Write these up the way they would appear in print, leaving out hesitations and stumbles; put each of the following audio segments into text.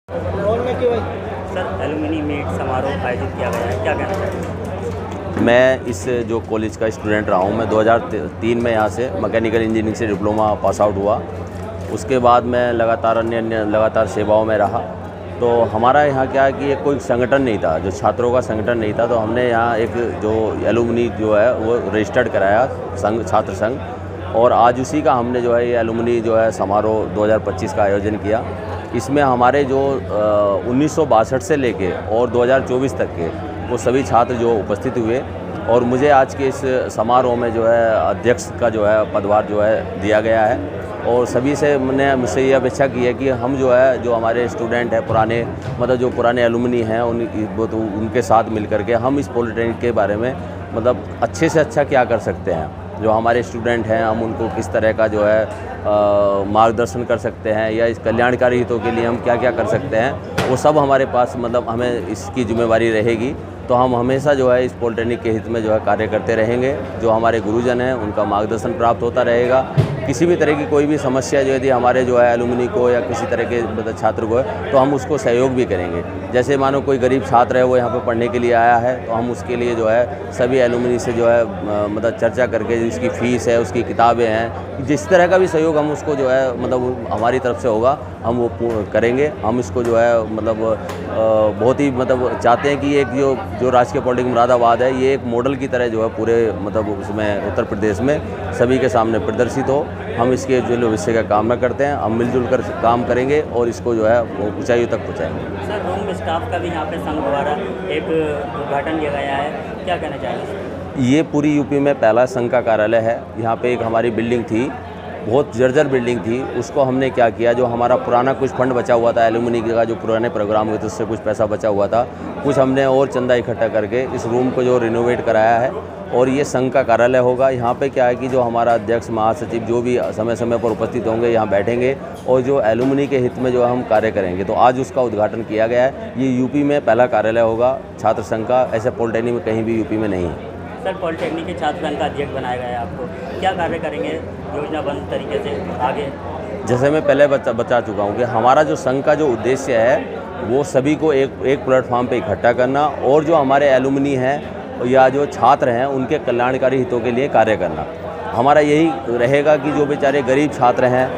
Sir alumni meet समारोह आयोजित किया गया है, क्या कहना चाहिए? मैं इस जो कॉलेज का स्टूडेंट रहा हूँ। मैं 2003 में यहाँ से मैकेनिकल इंजीनियरिंग से डिप्लोमा पास आउट हुआ। उसके बाद मैं लगातार सेवाओं में रहा। तो हमारा यहाँ क्या है कि एक कोई संगठन नहीं था, जो छात्रों का संगठन नहीं था। तो हमने यहाँ एक जो एलुमनी जो है वो रजिस्टर्ड कराया, संघ, छात्र संघ। और आज उसी का हमने जो है ये एलुमनी जो है समारोह 2025 का आयोजन किया। इसमें हमारे जो 1962 से लेके और 2024 तक के वो सभी छात्र जो उपस्थित हुए। और मुझे आज के इस समारोह में जो है अध्यक्ष का जो है पदभार जो है दिया गया है। और सभी से मैंने मुझसे ये अपेक्षा की है कि हम जो है जो हमारे स्टूडेंट हैं पुराने, मतलब जो पुराने एलुमनी हैं, उनके साथ मिल कर के हम इस पॉलिटेक्निक के बारे में मतलब अच्छे से अच्छा क्या कर सकते हैं। जो हमारे स्टूडेंट हैं हम उनको किस तरह का जो है मार्गदर्शन कर सकते हैं, या इस कल्याणकारी हितों के लिए हम क्या क्या कर सकते हैं, वो सब हमारे पास मतलब हमें इसकी जिम्मेवारी रहेगी। तो हम हमेशा जो है इस पॉलिटेक्निक के हित में जो है कार्य करते रहेंगे। जो हमारे गुरुजन हैं उनका मार्गदर्शन प्राप्त होता रहेगा। किसी भी तरह की कोई भी समस्या जो यदि हमारे जो है एलुमनी को या किसी तरह के मतलब छात्र को है, तो हम उसको सहयोग भी करेंगे। जैसे मानो कोई गरीब छात्र है, वो यहाँ पर पढ़ने के लिए आया है, तो हम उसके लिए जो है सभी एलुमनी से जो है मतलब चर्चा करके उसकी फ़ीस है, उसकी किताबें हैं, जिस तरह का भी सहयोग हम उसको जो है मतलब हमारी तरफ से होगा हम वो करेंगे। हम इसको जो है मतलब बहुत ही मतलब चाहते हैं कि एक जो राजकीय पॉलिटेक्निक मुरादाबाद है, ये एक मॉडल की तरह जो है पूरे मतलब उसमें उत्तर प्रदेश में सभी के सामने प्रदर्शित हो। हम इसके जो भविष्य का कामना करते हैं। हम मिलजुल कर काम करेंगे और इसको जो है वो ऊंचाइयों तक पहुँचाएंगे। सर रूम स्टाफ का भी यहाँ पे संघ द्वारा एक उद्घाटन किया गया है, क्या कहना चाहेंगे? ये पूरी यूपी में पहला संघ का कार्यालय है। यहाँ पे एक हमारी बिल्डिंग थी, बहुत जर्जर बिल्डिंग थी। उसको हमने क्या किया, जो हमारा पुराना कुछ फंड बचा हुआ था एलुमनी का, जो पुराने प्रोग्राम हुए थे उससे कुछ पैसा बचा हुआ था, कुछ हमने और चंदा इकट्ठा करके इस रूम को जो रिनोवेट कराया है। और ये संघ का कार्यालय होगा। यहाँ पे क्या है कि जो हमारा अध्यक्ष, महासचिव जो भी समय समय पर उपस्थित होंगे, यहाँ बैठेंगे और जो एलुमनी के हित में जो हम कार्य करेंगे। तो आज उसका उद्घाटन किया गया है। ये यूपी में पहला कार्यालय होगा छात्र संघ का, ऐसे पॉलिटेक्निक में कहीं भी यूपी में नहीं है। सर पॉलिटेक्निक के छात्र संघ का अध्यक्ष बनाया गया है आपको, क्या कार्य करेंगे योजनाबद्ध तरीके से आगे? जैसे मैं पहले बता चुका हूँ कि हमारा जो संघ का जो उद्देश्य है वो सभी को एक प्लेटफॉर्म पे इकट्ठा करना, और जो हमारे एलुमनी हैं या जो छात्र हैं उनके कल्याणकारी हितों के लिए कार्य करना। हमारा यही रहेगा कि जो बेचारे गरीब छात्र हैं,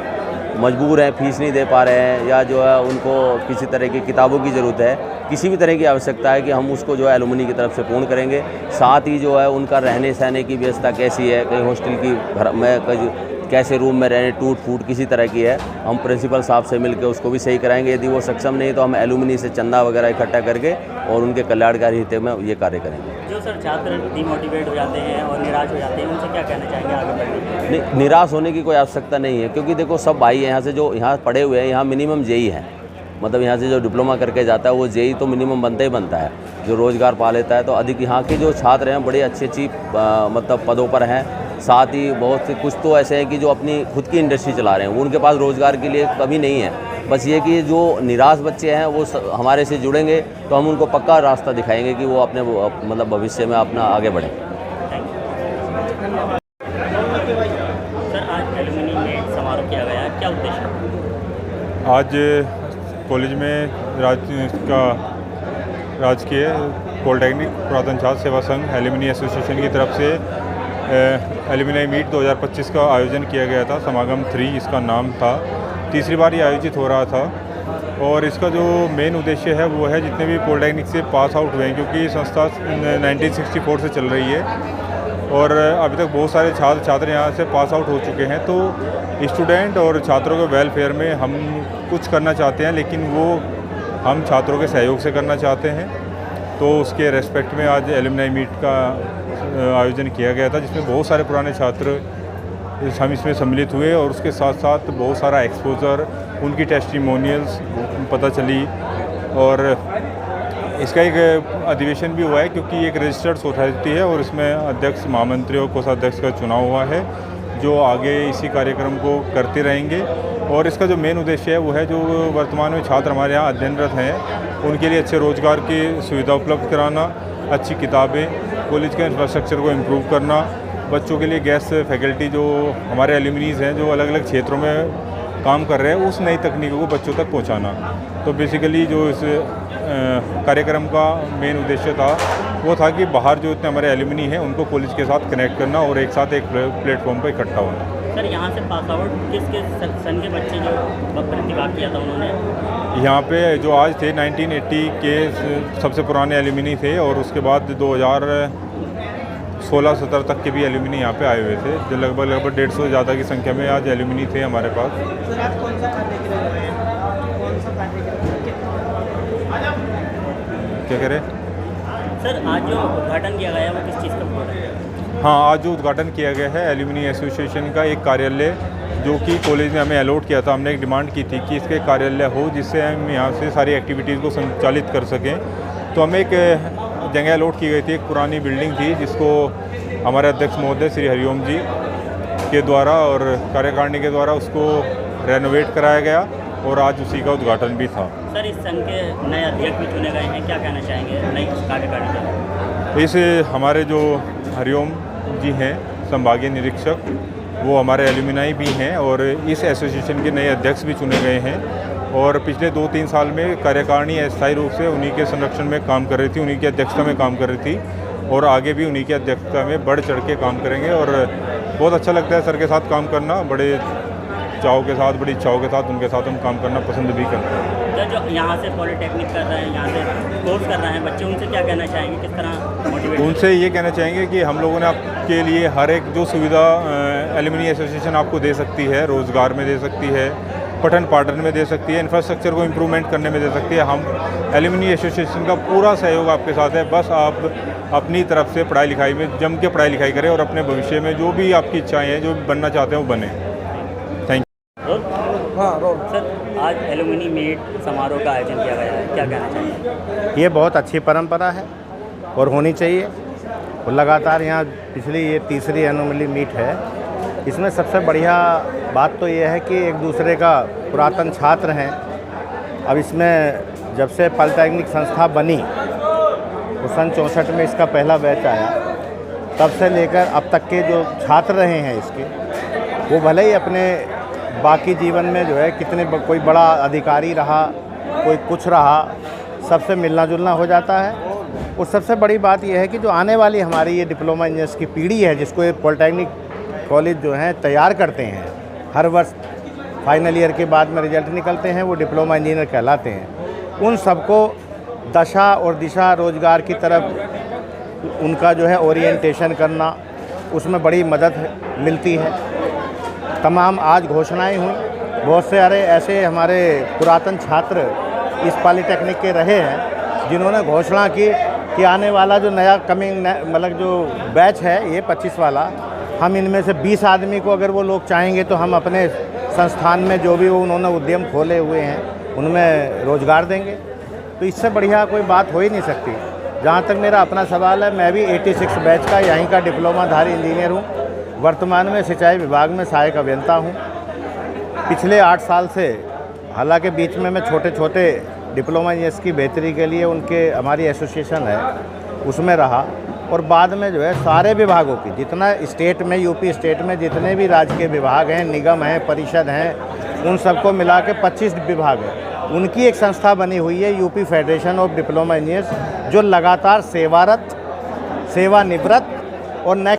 मजबूर हैं, फीस नहीं दे पा रहे हैं, या जो है उनको किसी तरह की किताबों की ज़रूरत है, किसी भी तरह की आवश्यकता है, कि हम उसको जो है एलुमनी की तरफ से पूर्ण करेंगे। साथ ही जो है उनका रहने सहने की व्यवस्था कैसी है, कहीं हॉस्टल की घर में कैसे रूम में रहने, टूट फूट किसी तरह की है, हम प्रिंसिपल साहब से मिलकर उसको भी सही कराएंगे। यदि वो सक्षम नहीं तो हम एलुमनी से चंदा वगैरह इकट्ठा करके और उनके कल्याणकारी हित में ये कार्य करेंगे। जो सर छात्र डिमोटिवेट हो जाते हैं और निराश हो जाते हैं, उनसे क्या कहना चाहेंगे आगे बढ़ने? नहीं, निराश होने की कोई आवश्यकता नहीं है, क्योंकि देखो सब भाई यहाँ से जो यहाँ पढ़े हुए हैं, यहाँ मिनिमम जेई है। मतलब यहाँ से जो डिप्लोमा करके जाता है वो जेई तो मिनिमम बनता ही बनता है, जो रोज़गार पा लेता है। तो अधिक यहाँ के जो छात्र हैं बड़े अच्छी मतलब पदों पर हैं। साथ ही बहुत से कुछ तो ऐसे हैं कि जो अपनी खुद की इंडस्ट्री चला रहे हैं, वो उनके पास रोज़गार के लिए कभी नहीं है। बस ये कि जो निराश बच्चे हैं वो हमारे से जुड़ेंगे तो हम उनको पक्का रास्ता दिखाएंगे कि वो अपने मतलब भविष्य में अपना आगे बढ़ें। सर आज एलुमनी मीट समारोह किया गया है, क्या उद्देश्य? आज कॉलेज में राजकीय पॉलिटेक्निक पुरातन छात्र सेवा संघ एलुमनी एसोसिएशन की तरफ से एलुमनी मीट 2025 का आयोजन किया गया था। समागम 3 इसका नाम था। तीसरी बार ये आयोजित हो रहा था, और इसका जो मेन उद्देश्य है वो है जितने भी पॉलिटेक्निक से पास आउट हुए हैं, क्योंकि ये संस्था 1964 से चल रही है और अभी तक बहुत सारे छात्र यहाँ से पास आउट हो चुके हैं। तो स्टूडेंट और छात्रों के वेलफेयर में हम कुछ करना चाहते हैं, लेकिन वो हम छात्रों के सहयोग से करना चाहते हैं। तो उसके रेस्पेक्ट में आज एलुमनी मीट का आयोजन किया गया था, जिसमें बहुत सारे पुराने छात्र हम इसमें सम्मिलित हुए, और उसके साथ साथ बहुत सारा एक्सपोजर, उनकी टेस्टिमोनियल्स पता चली। और इसका एक अधिवेशन भी हुआ है, क्योंकि एक रजिस्टर्ड सोसाइटी है और इसमें अध्यक्ष, महामंत्री और कोषाध्यक्ष का चुनाव हुआ है, जो आगे इसी कार्यक्रम को करते रहेंगे। और इसका जो मेन उद्देश्य है वो है जो वर्तमान में छात्र हमारे यहाँ अध्ययनरत हैं उनके लिए अच्छे रोज़गार की सुविधा उपलब्ध कराना, अच्छी किताबें, कॉलेज के इंफ्रास्ट्रक्चर को इम्प्रूव करना, बच्चों के लिए गेस्ट फैकल्टी जो हमारे एलुमनीज़ हैं जो अलग अलग क्षेत्रों में काम कर रहे हैं उस नई तकनीकों को बच्चों तक पहुंचाना। तो बेसिकली जो इस कार्यक्रम का मेन उद्देश्य था वो था कि बाहर जो इतने हमारे एल्यूमिनी हैं उनको कॉलेज के साथ कनेक्ट करना और एक साथ एक प्लेटफॉर्म पर इकट्ठा होना। सर यहाँ से पास आउट किस सन के बच्चे जो प्रतिभाग किया था उन्होंने? यहाँ पे जो आज थे 1980 के सबसे पुराने एल्यूमिनी थे और उसके बाद 2016-17 तक के भी एल्यूमिनी यहाँ पे आए हुए थे, जो लगभग 150 से ज़्यादा की संख्या में आज एल्यूमिनी थे हमारे पास। सर आज कौन सा कार्य के लिए आए हैं? कौन सा कार्य के लिए? क्या कह रहे? सर आज जो उद्घाटन किया गया है वो किस चीज़ का हुआ है? हाँ, आज जो उद्घाटन किया गया है एल्यूमिनी एसोसिएशन का एक कार्यालय जो कि कॉलेज ने हमें अलॉट किया था। हमने एक डिमांड की थी कि इसके कार्यालय हो जिससे हम यहाँ से सारी एक्टिविटीज़ को संचालित कर सकें। तो हमें एक जगह अलॉट की गई थी, एक पुरानी बिल्डिंग थी जिसको हमारे अध्यक्ष महोदय श्री हरिओम जी के द्वारा और कार्यकारिणी के द्वारा उसको रेनोवेट कराया गया और आज उसी का उद्घाटन भी था। सर इस संघ के नए अध्यक्ष भी चुने गए हैं, क्या कहना चाहेंगे नई कार्यकारिणी के? इस हमारे जो हरिओम जी हैं संभागीय निरीक्षक, वो हमारे एल्यूमिनाई भी हैं और इस एसोसिएशन के नए अध्यक्ष भी चुने गए हैं और पिछले 2-3 साल में कार्यकारिणी अस्थायी रूप से उन्हीं के संरक्षण में काम कर रही थी, उन्हीं की अध्यक्षता में काम कर रही थी और आगे भी उन्हीं की अध्यक्षता में बढ़ चढ़ के काम करेंगे। और बहुत अच्छा लगता है सर के साथ काम करना, बड़े चाव के साथ, बड़ी इच्छाओं के साथ उनके साथ हम काम करना पसंद भी करते हैं। जो यहाँ से पॉलिटेक्निक कर रहे हैं, यहाँ से कोर्स कर रहे हैं बच्चे, उनसे क्या कहना चाहेंगे, किस तरह मोटिवेट? उनसे ये कहना चाहेंगे कि हम लोगों ने आपके लिए हर एक जो सुविधा एल्यूमिनी एसोसिएशन आपको दे सकती है, रोज़गार में दे सकती है, पठन पाठन में दे सकती है, इंफ्रास्ट्रक्चर को इम्प्रूवमेंट करने में दे सकती है। हम एल्यूमिनी एसोसिएशन का पूरा सहयोग आपके साथ है। बस आप अपनी तरफ से पढ़ाई लिखाई में जम के पढ़ाई लिखाई करें और अपने भविष्य में जो भी आपकी इच्छाएँ हैं, जो बनना चाहते हैं वो बने। Thank you. हाँ रोल। सर आज एल्यूमिनी मीट समारोह का आयोजन किया गया है, क्या कहना चाहेंगे? ये बहुत अच्छी परंपरा है और होनी चाहिए और लगातार यहाँ पिछली ये तीसरी एनुअल मीट है। इसमें सबसे बढ़िया बात तो ये है कि एक दूसरे का पुरातन छात्र हैं। अब इसमें जब से पॉलिटेक्निक संस्था बनी तो सन 64 में इसका पहला बैच आया, तब से लेकर अब तक के जो छात्र रहे हैं इसके, वो भले ही अपने बाकी जीवन में जो है कितने कोई बड़ा अधिकारी रहा, कोई कुछ रहा, सबसे मिलना जुलना हो जाता है। और सबसे बड़ी बात यह है कि जो आने वाली हमारी ये डिप्लोमा इंजीनियर्स की पीढ़ी है, जिसको ये पॉलिटेक्निक कॉलेज जो हैं तैयार करते हैं, हर वर्ष फाइनल ईयर के बाद में रिजल्ट निकलते हैं, वो डिप्लोमा इंजीनियर कहलाते हैं। उन सबको दशा और दिशा रोजगार की तरफ उनका जो है ओरिएंटेशन करना, उसमें बड़ी मदद मिलती है। तमाम आज घोषणाएं हुई, बहुत से ऐसे हमारे पुरातन छात्र इस पॉलिटेक्निक के रहे हैं जिन्होंने घोषणा की कि आने वाला जो नया मतलब जो बैच है ये 25 वाला, हम इनमें से 20 आदमी को अगर वो लोग चाहेंगे तो हम अपने संस्थान में जो भी वो उन्होंने उद्यम खोले हुए हैं उनमें रोज़गार देंगे। तो इससे बढ़िया कोई बात हो ही नहीं सकती। जहाँ तक मेरा अपना सवाल है, मैं भी 86 बैच का यहीं का डिप्लोमाधारी इंजीनियर हूँ। वर्तमान में सिंचाई विभाग में सहायक अभियंता हूँ। पिछले 8 साल से, हालांकि बीच में मैं छोटे छोटे डिप्लोमा इंजीनियर्स की बेहतरी के लिए हमारी एसोसिएशन है उसमें रहा, और बाद में जो है सारे विभागों की, जितना स्टेट में, यूपी स्टेट में जितने भी राज्य के विभाग हैं, निगम हैं, परिषद हैं, उन सबको मिला के 25 विभाग हैं, उनकी एक संस्था बनी हुई है UP federation of diploma engineers, जो लगातार सेवारत, सेवानिवृत्त और